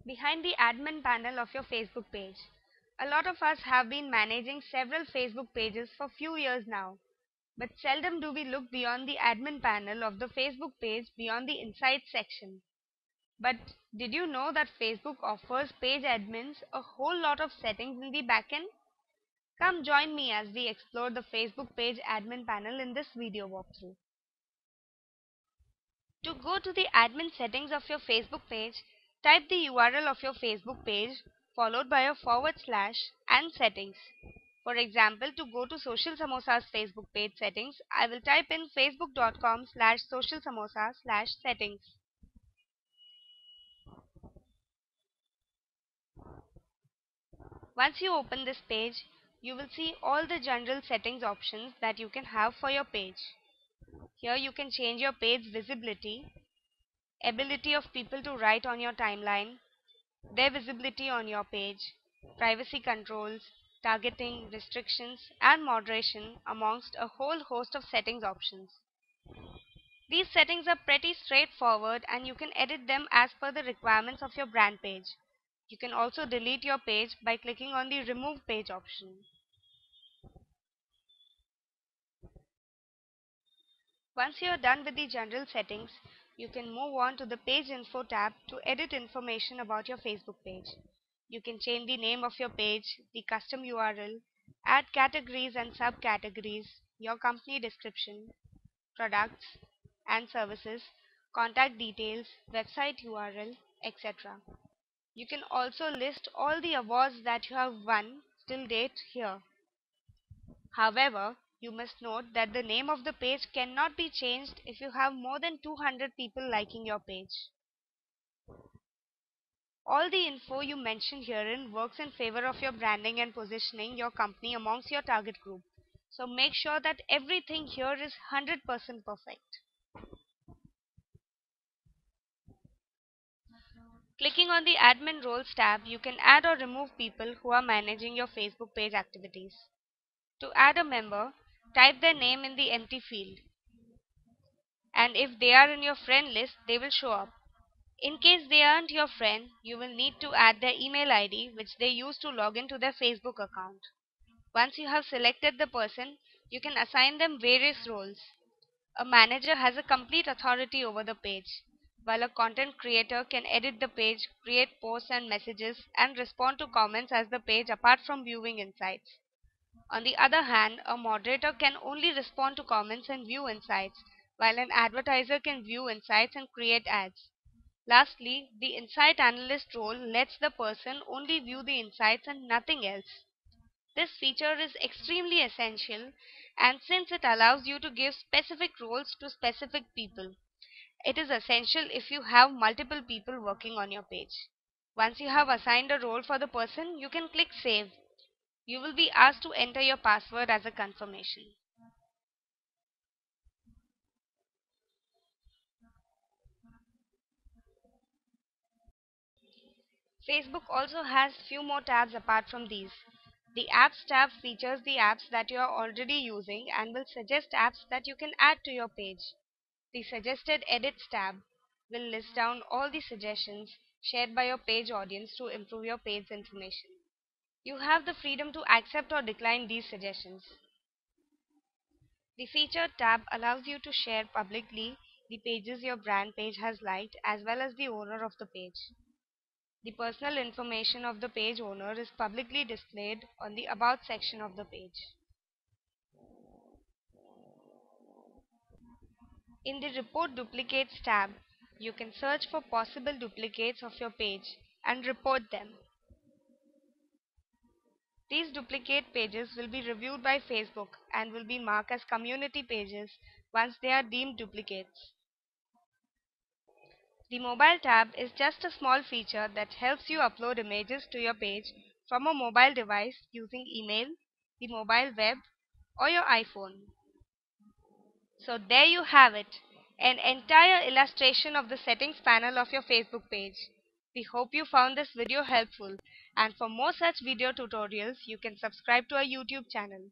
Behind the admin panel of your Facebook page. A lot of us have been managing several Facebook pages for few years now, but seldom do we look beyond the admin panel of the Facebook page beyond the Insights section. But did you know that Facebook offers page admins a whole lot of settings in the backend? Come join me as we explore the Facebook page admin panel in this video walkthrough. To go to the admin settings of your Facebook page, type the URL of your Facebook page followed by a / and settings. For example, to go to Social Samosa's Facebook page settings, I will type in facebook.com/socialsamosa/settings. Once you open this page, you will see all the general settings options that you can have for your page. Here you can change your page visibility, ability of people to write on your timeline, their visibility on your page, privacy controls, targeting, restrictions, and moderation amongst a whole host of settings options. These settings are pretty straightforward and you can edit them as per the requirements of your brand page. You can also delete your page by clicking on the Remove Page option. Once you are done with the general settings, you can move on to the Page Info tab to edit information about your Facebook page. You can change the name of your page, the custom URL, add categories and subcategories, your company description, products and services, contact details, website URL, etc. You can also list all the awards that you have won till date here. However, you must note that the name of the page cannot be changed if you have more than 200 people liking your page. All the info you mention herein works in favor of your branding and positioning your company amongst your target group. So make sure that everything here is 100% perfect. Clicking on the Admin Roles tab, you can add or remove people who are managing your Facebook page activities. To add a member, type their name in the empty field. And if they are in your friend list, they will show up. In case they aren't your friend, you will need to add their email ID which they use to log into their Facebook account. Once you have selected the person, you can assign them various roles. A manager has a complete authority over the page, while a content creator can edit the page, create posts and messages, and respond to comments as the page apart from viewing insights. On the other hand, a moderator can only respond to comments and view insights, while an advertiser can view insights and create ads. Lastly, the insight analyst role lets the person only view the insights and nothing else. This feature is extremely essential, and since it allows you to give specific roles to specific people, it is essential if you have multiple people working on your page. Once you have assigned a role for the person, you can click Save. You will be asked to enter your password as a confirmation. Facebook also has few more tabs apart from these. The Apps tab features the apps that you are already using and will suggest apps that you can add to your page. The Suggested Edits tab will list down all the suggestions shared by your page audience to improve your page information. You have the freedom to accept or decline these suggestions. The Featured tab allows you to share publicly the pages your brand page has liked as well as the owner of the page. The personal information of the page owner is publicly displayed on the About section of the page. In the Report Duplicates tab, you can search for possible duplicates of your page and report them. These duplicate pages will be reviewed by Facebook and will be marked as community pages once they are deemed duplicates. The Mobile tab is just a small feature that helps you upload images to your page from a mobile device using email, the mobile web, or your iPhone. So there you have it, an entire illustration of the settings panel of your Facebook page. We hope you found this video helpful, and for more such video tutorials, you can subscribe to our YouTube channel.